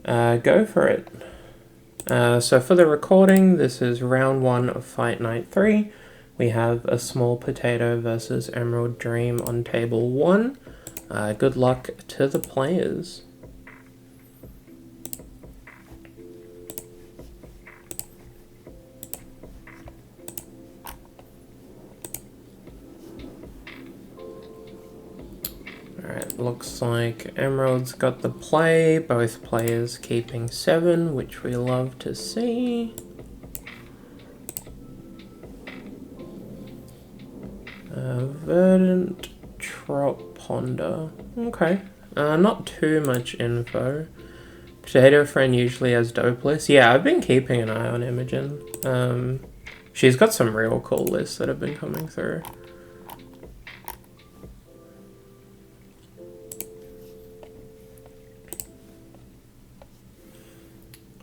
Go for it. So for the recording, this is round 1 of Fight Night 3. We have a small potato versus Emerald Dream on table 1. Good luck to the players. Alright, looks like Emerald's got the play, both players keeping 7, which we love to see. Verdant Trop Ponder. Okay, not too much info. Potato Friend usually has dope lists. Yeah, I've been keeping an eye on Imogen. She's got some real cool lists that have been coming through.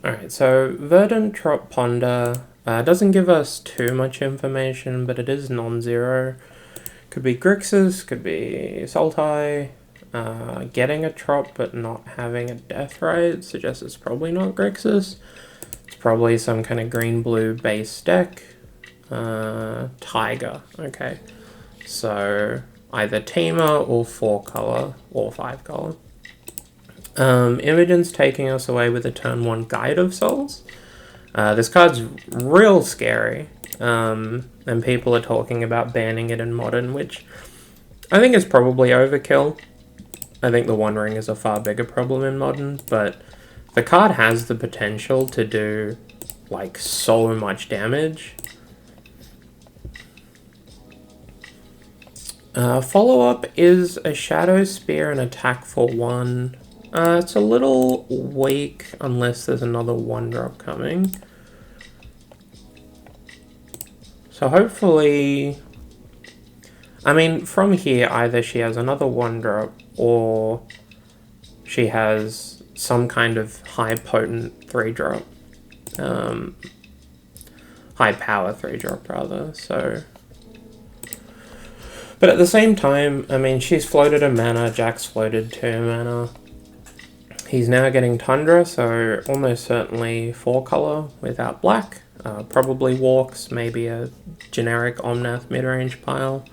Alright, so Verdant Trop Ponder doesn't give us too much information, but it is non-zero. Could be Grixis, could be Sultai. Getting a Trop but not having a death rate suggests it's probably not Grixis. It's probably some kind of green-blue base deck. Tiger, okay. So either Teamer or 4-color or 5-color. Imogen's taking us away with a turn 1 Guide of Souls. This card's real scary, and people are talking about banning it in Modern, which I think is probably overkill. I think the One Ring is a far bigger problem in Modern, but the card has the potential to do, like, so much damage. Follow-up is a Shadow Spear and attack for 1. It's a little weak unless there's another 1-drop coming. So hopefully... I mean, from here, either she has another 1-drop or she has some kind of high-potent 3-drop. High-power 3-drop, rather, so... But at the same time, I mean, she's floated a mana, Jack's floated 2 mana. He's now getting Tundra, so almost certainly 4-color without black. Probably walks, maybe a generic Omnath mid-range pile.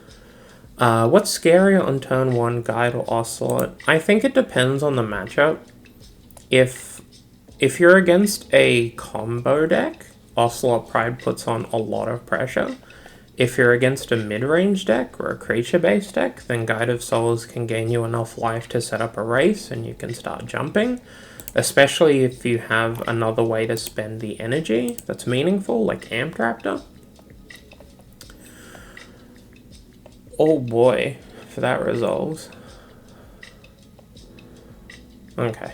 What's scarier on turn 1, Guide or Ocelot? I think it depends on the matchup. If you're against a combo deck, Ocelot Pride puts on a lot of pressure. If you're against a mid-range deck or a creature-based deck, then Guide of Souls can gain you enough life to set up a race and you can start jumping. Especially if you have another way to spend the energy that's meaningful, like Amped Raptor. Oh boy, if that resolves. Okay.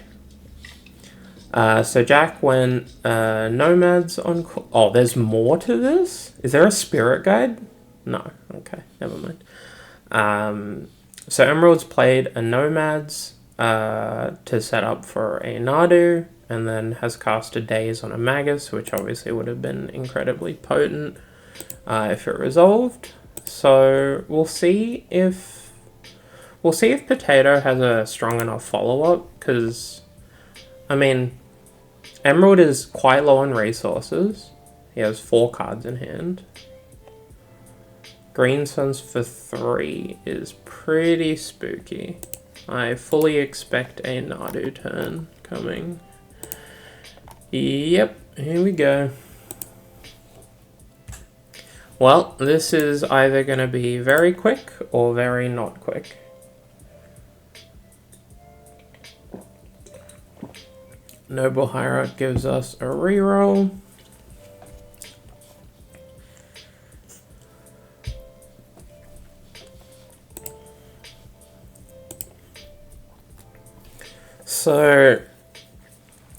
So Jack went Nomads on... Oh, there's more to this? Is there a spirit guide? No. Okay, never mind. So Emerald's played a Nomads to set up for a Nadu, and then has cast a Daze on a Magus, which obviously would have been incredibly potent if it resolved. So we'll see if Potato has a strong enough follow-up, because I mean, Emerald is quite low on resources. He has 4 cards in hand. Green Suns for 3 is pretty spooky. I fully expect a Nadu turn coming. Yep, here we go. Well, this is either going to be very quick or very not quick. Noble Hierarch gives us a reroll. So,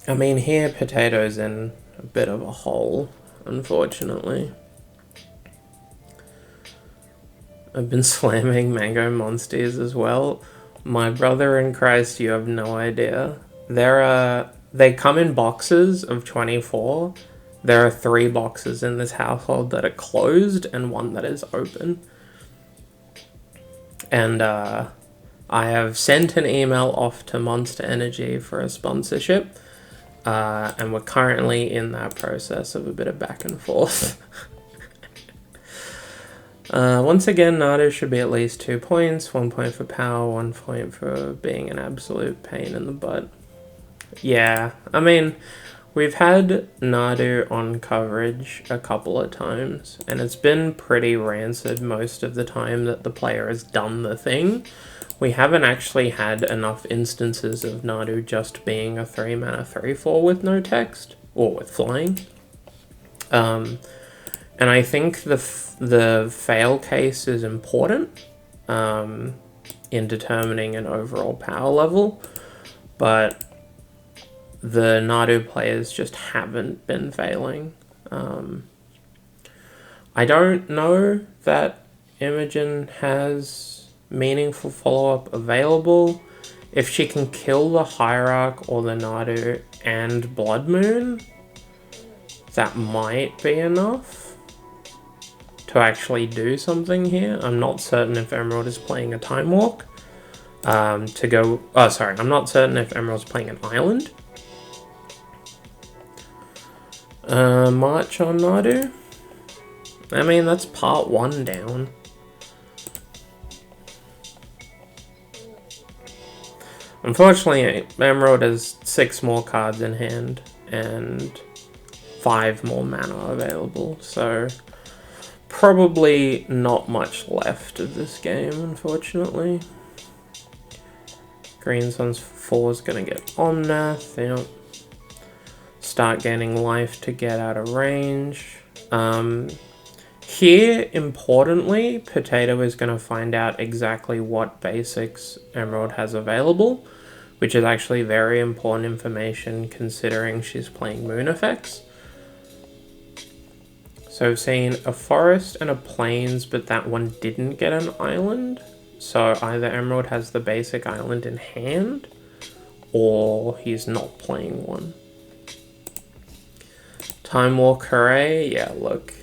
I mean, here Potato's in a bit of a hole, unfortunately. I've been slamming Mango Monsters as well. My brother in Christ, you have no idea. They come in boxes of 24. There are 3 boxes in this household that are closed and 1 that is open. And I have sent an email off to Monster Energy for a sponsorship. and we're currently in that process of a bit of back and forth. Once again, Nadu should be at least 2 points, 1 point for power, 1 point for being an absolute pain in the butt. Yeah, I mean, we've had Nadu on coverage a couple of times, and it's been pretty rancid most of the time that the player has done the thing. We haven't actually had enough instances of Nadu just being a 3-mana 3/4 with no text, or with flying. And I think the fail case is important in determining an overall power level, but the Nadu players just haven't been failing. I don't know that Imogen has meaningful follow-up available. If she can kill the Hierarch or the Nadu and Blood Moon, that might be enough to actually do something here. I'm not certain if Emerald is playing a Time Walk to go... Oh, sorry. I'm not certain if Emerald's playing an Island. March on Nadu. I mean, that's part 1 down. Unfortunately, Emerald has 6 more cards in hand and 5 more mana available, so probably not much left of this game, unfortunately. Green Sun's 4 is going to get Omnath, yep. Start gaining life to get out of range. Here, importantly, Potato is going to find out exactly what basics Emerald has available, which is actually very important information considering she's playing moon effects. So we've seen a forest and a plains, but that one didn't get an island. So either Emerald has the basic island in hand, or he's not playing one. Time Walk, hooray. Yeah, look.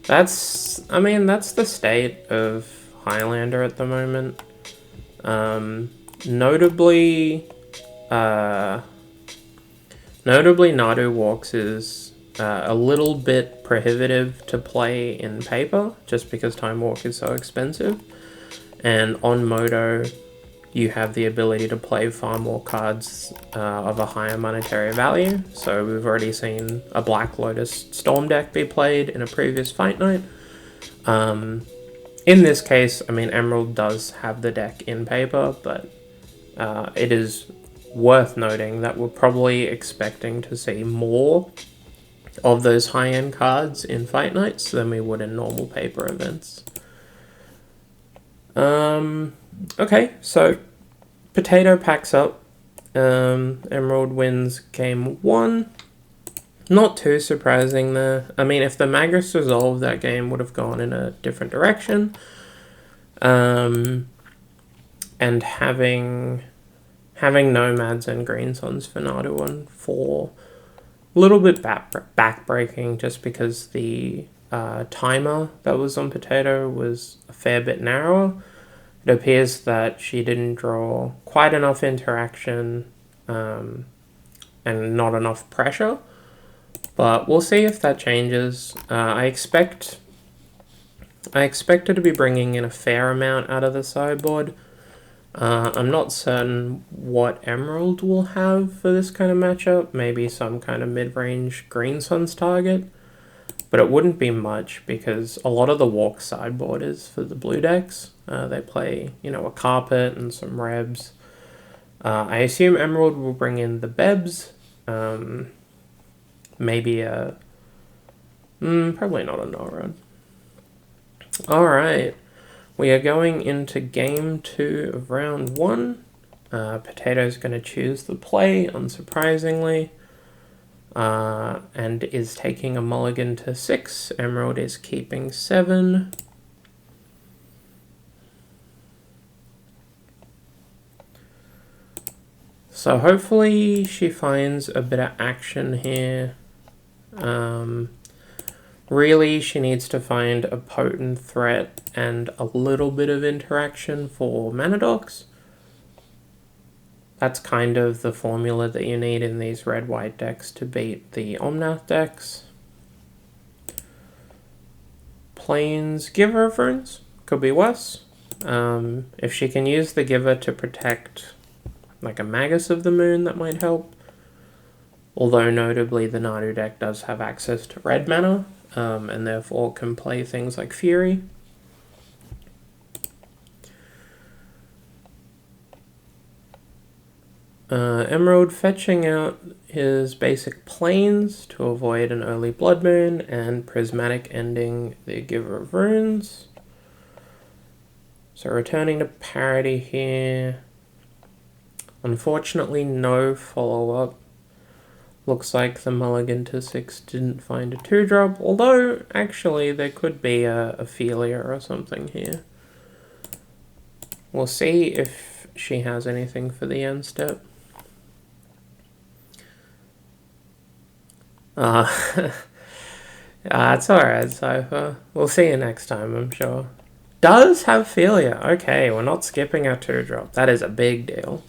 That's the state of Highlander at the moment. Notably, Nadu Walks is a little bit prohibitive to play in paper, just because Time Walk is so expensive. And on Moto, you have the ability to play far more cards of a higher monetary value. So we've already seen a Black Lotus Storm deck be played in a previous fight night. In this case, I mean, Emerald does have the deck in paper, but it is worth noting that we're probably expecting to see more of those high-end cards in fight nights than we would in normal paper events. Okay, so Potato packs up. Emerald wins game 1. Not too surprising there. I mean, if the Magus resolved, that game would have gone in a different direction. And having Nomads and Green Suns for Nadu on 4, a little bit backbreaking, just because the timer that was on Potato was a fair bit narrower. It appears that she didn't draw quite enough interaction and not enough pressure, but we'll see if that changes. I expect her to be bringing in a fair amount out of the sideboard. I'm not certain what Emerald will have for this kind of matchup. Maybe some kind of mid-range Green Suns target. But it wouldn't be much, because a lot of the walk sideboard is for the blue decks. They play, a carpet and some Rebs. I assume Emerald will bring in the Bebs. Maybe a... probably not a Norod. Alright. We are going into game 2 of round 1. Potato's going to choose the play, unsurprisingly. And is taking a mulligan to 6. Emerald is keeping 7. So hopefully she finds a bit of action here. Really, she needs to find a potent threat and a little bit of interaction for Manadox. That's kind of the formula that you need in these red-white decks to beat the Omnath decks. Plains Giver of Runes could be worse. If she can use the Giver to protect like a Magus of the Moon, that might help. Although notably the Nadu deck does have access to red mana, and therefore can play things like Fury. Emerald fetching out his basic plains to avoid an early Blood Moon, and Prismatic ending the Giver of Runes. So returning to parity here. Unfortunately, no follow-up. Looks like the mulligan to 6 didn't find a 2-drop, although actually there could be a Ophelia or something here. We'll see if she has anything for the end step. It's alright, Cypher. We'll see you next time, I'm sure. Does have Ophelia. Okay, we're not skipping our 2-drop. That is a big deal.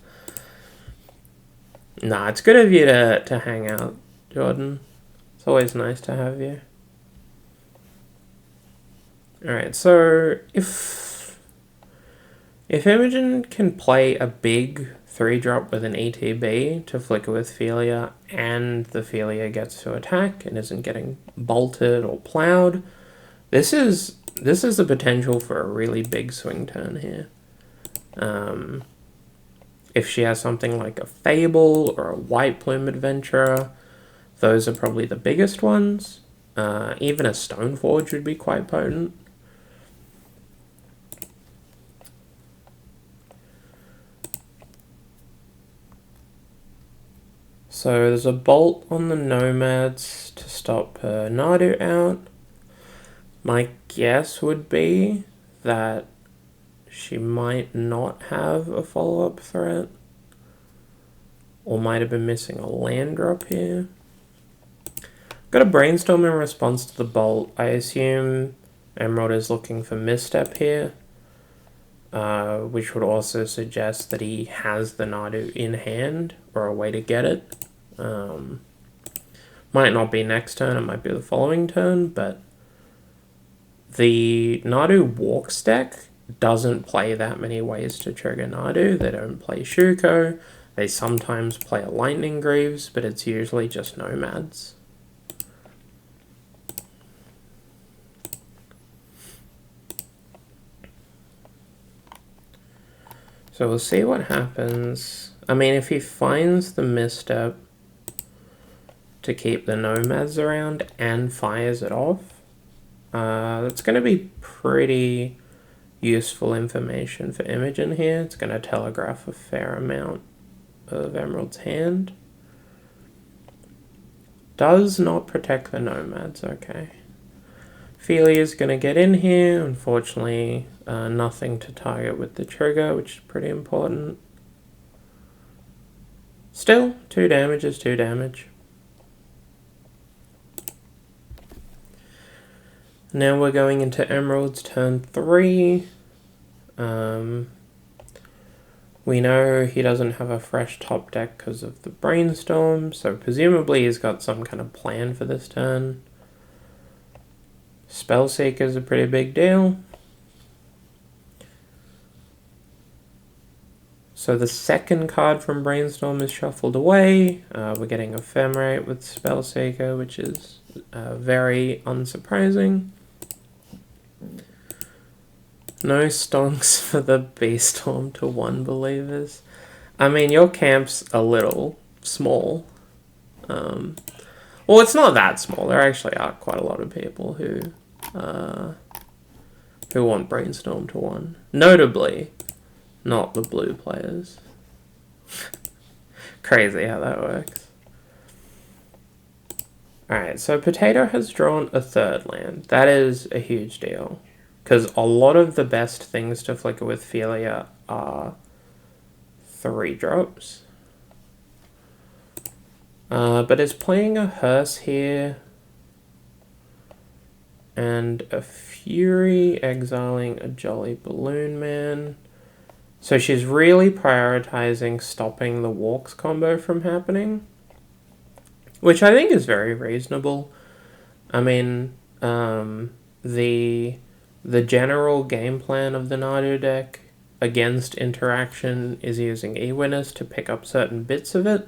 Nah, it's good of you to hang out, Jordan. It's always nice to have you. Alright, so if Imogen can play a big 3-drop with an ETB to flicker with Ophelia, and the Ophelia gets to attack and isn't getting bolted or plowed, this is the potential for a really big swing turn here. If she has something like a Fable or a White Plume Adventurer, those are probably the biggest ones. Even a Stoneforge would be quite potent. So there's a bolt on the Nomads to stop Nadu out. My guess would be that she might not have a follow-up threat, or might have been missing a land drop here. Got a Brainstorm in response to the bolt. I assume Emerald is looking for Misstep here, which would also suggest that he has the Nadu in hand, or a way to get it. Might not be next turn, it might be the following turn, but the Nadu Walks deck doesn't play that many ways to trigger Nadu. They don't play Shuko. They sometimes play a Lightning Greaves, but it's usually just Nomads. So we'll see what happens. I mean, if he finds the Misstep to keep the Nomads around and fires it off, that's going to be pretty useful information for Imogen here. It's going to telegraph a fair amount of Emerald's hand. Does not protect the Nomads, okay. Ophelia's going to get in here. Unfortunately, nothing to target with the trigger, which is pretty important. Still, 2 damage is 2 damage. Now we're going into Emerald's turn 3. We know he doesn't have a fresh top deck because of the Brainstorm, so presumably he's got some kind of plan for this turn. Spellseeker is a pretty big deal. So the second card from Brainstorm is shuffled away. We're getting Ephemerate with Spellseeker, which is very unsurprising. No stonks for the Beastorm to 1 believers. I mean, your camp's a little small. Well, it's not that small. There actually are quite a lot of people who want Brainstorm to 1. Notably, not the blue players. Crazy how that works. Alright, so Potato has drawn a 3rd land. That is a huge deal, because a lot of the best things to flicker with Ophelia are 3-drops. But is playing a Hearse here, and a Fury, exiling a Jolly Balloon Man. So she's really prioritizing stopping the walks combo from happening, which I think is very reasonable. I mean, the general game plan of the Nadu deck against interaction is using E-Winners to pick up certain bits of it.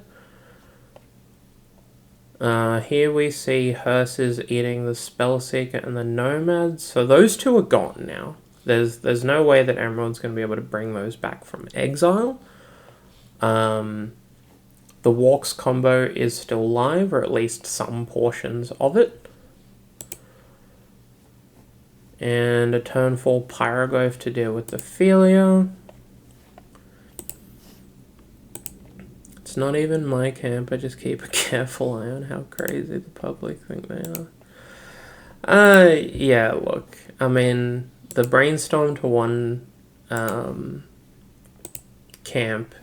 Here we see Hearse is eating the Spellseeker and the Nomad, so those two are gone now. There's no way that Emerald's going to be able to bring those back from exile. The Walks combo is still live, or at least some portions of it. And a turn 4 Pyroglyph to deal with the Ophelia. It's not even my camp, I just keep a careful eye on how crazy the public think they are. Yeah, look, I mean, the Brainstorm to 1 camp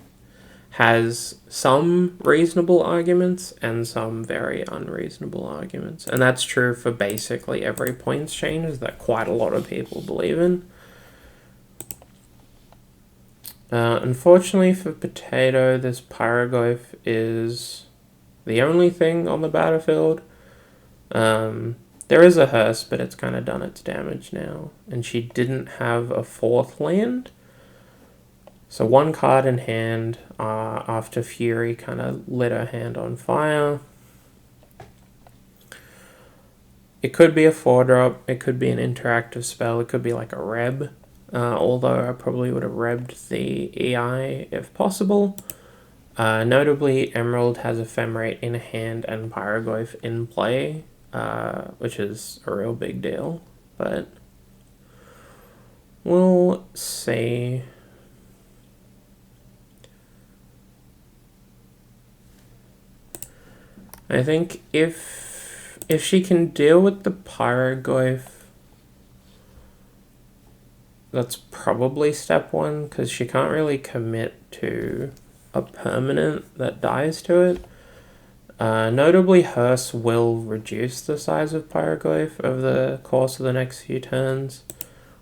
has some reasonable arguments and some very unreasonable arguments. And that's true for basically every points change that quite a lot of people believe in. Unfortunately for Potato, this Pyroglyph is the only thing on the battlefield. There is a Hearse, but it's kind of done its damage now. And she didn't have a 4th land. So 1 card in hand after Fury kind of lit her hand on fire. It could be a 4-drop, it could be an interactive spell, it could be like a Reb. Although I probably would have rebbed the EI if possible. Notably, Emerald has Ephemerate in hand and Pyroglyph in play, which is a real big deal, but we'll see. I think if she can deal with the Pyroglyph, that's probably step 1, because she can't really commit to a permanent that dies to it. Notably, Hearse will reduce the size of Pyroglyph over the course of the next few turns.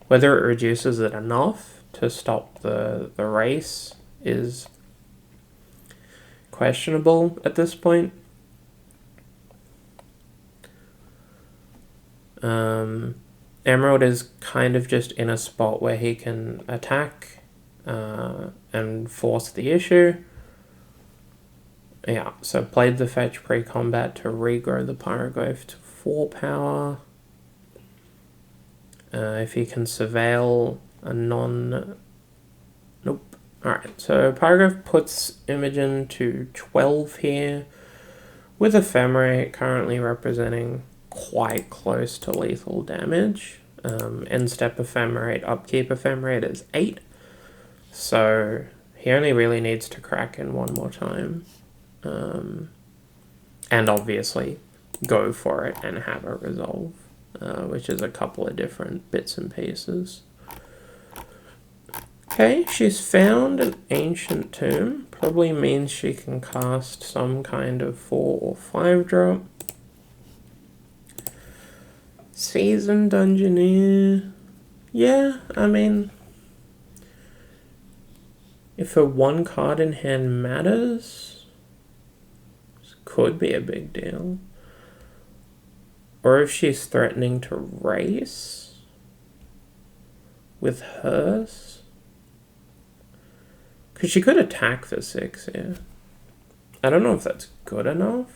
Whether it reduces it enough to stop the race is questionable at this point. Emerald is kind of just in a spot where he can attack and force the issue. Yeah, so played the fetch pre-combat to regrow the Pyroglyph to 4 power. If he can surveil a non... Nope. Alright, so Pyroglyph puts Imogen to 12 here, with Ephemerate currently representing quite close to lethal damage. End step Ephemerate, upkeep Ephemerate is 8. So he only really needs to crack in 1 more time. And obviously go for it and have a resolve, which is a couple of different bits and pieces. Okay, she's found an ancient tomb. Probably means she can cast some kind of 4 or 5 drop. Seasoned Dungeoneer. Yeah, I mean, if a 1 card in hand matters, this could be a big deal. Or if she's threatening to race with hers. Because she could attack for 6 here. I don't know if that's good enough.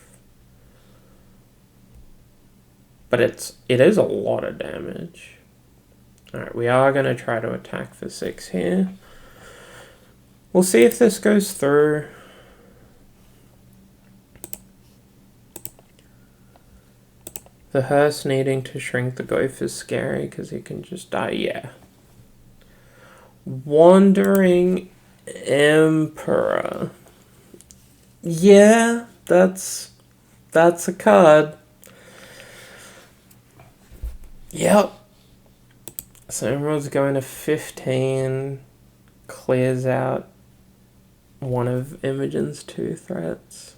But it is a lot of damage. Alright, we are going to try to attack for 6 here. We'll see if this goes through. The Hearse needing to shrink the Gopher is scary because he can just die. Yeah. Wandering Emperor. Yeah, that's a card. Yep. So Emerald's going to 15, clears out one of Imogen's 2 threats.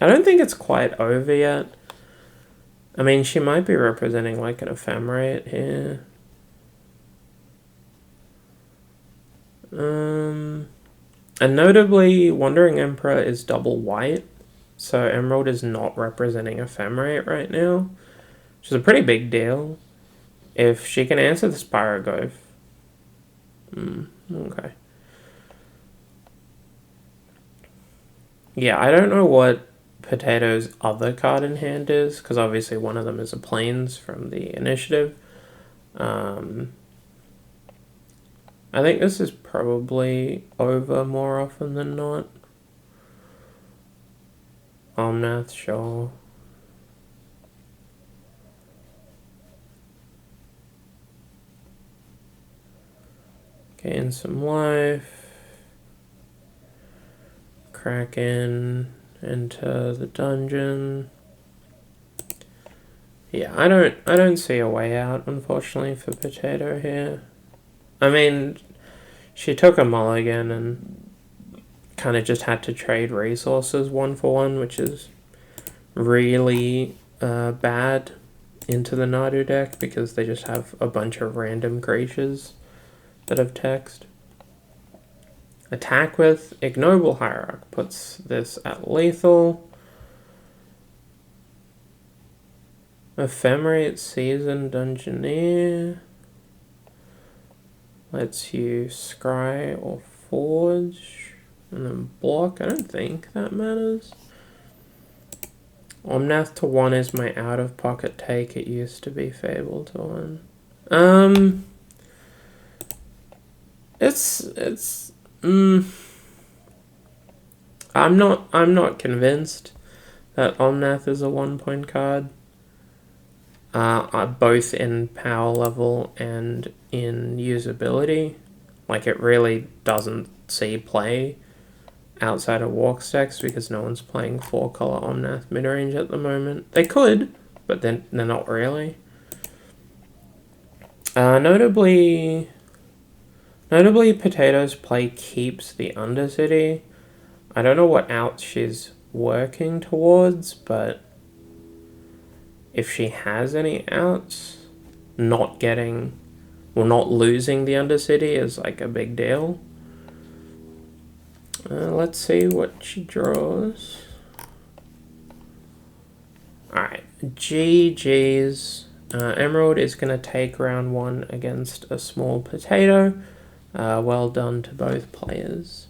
I don't think it's quite over yet. I mean, she might be representing like an Ephemerate here. And notably, Wandering Emperor is double white, so Emerald is not representing Ephemerate right now, which is a pretty big deal. If she can answer the Spiroglyph. Okay. Yeah, I don't know what Potato's other card in hand is, because obviously one of them is a Plains from the initiative. I think this is probably over more often than not. Omnath, sure. Gain some life. Kraken. Enter the dungeon. Yeah, I don't see a way out, unfortunately, for Potato here. I mean, she took a mulligan and kind of just had to trade resources 1-for-1, which is really bad into the Nadu deck because they just have a bunch of random creatures that have text. Attack with Ignoble Hierarch puts this at lethal. Ephemerate Seasoned Dungeoneer lets you scry or forge and then block. I don't think that matters. Omnath to 1 is my out-of-pocket take. It used to be Fable to 1. I'm not convinced that Omnath is a 1-point card. Both in power level and in usability. Like, it really doesn't see play outside of walk stacks because no one's playing 4-color Omnath midrange at the moment. They could, but they're not really. Notably, Potato's play keeps the Undercity. I don't know what outs she's working towards, but if she has any outs, not losing the Undercity is like a big deal. Let's see what she draws. Alright, GG's. Emerald is going to take round 1 against a small Potato. Well done to both players.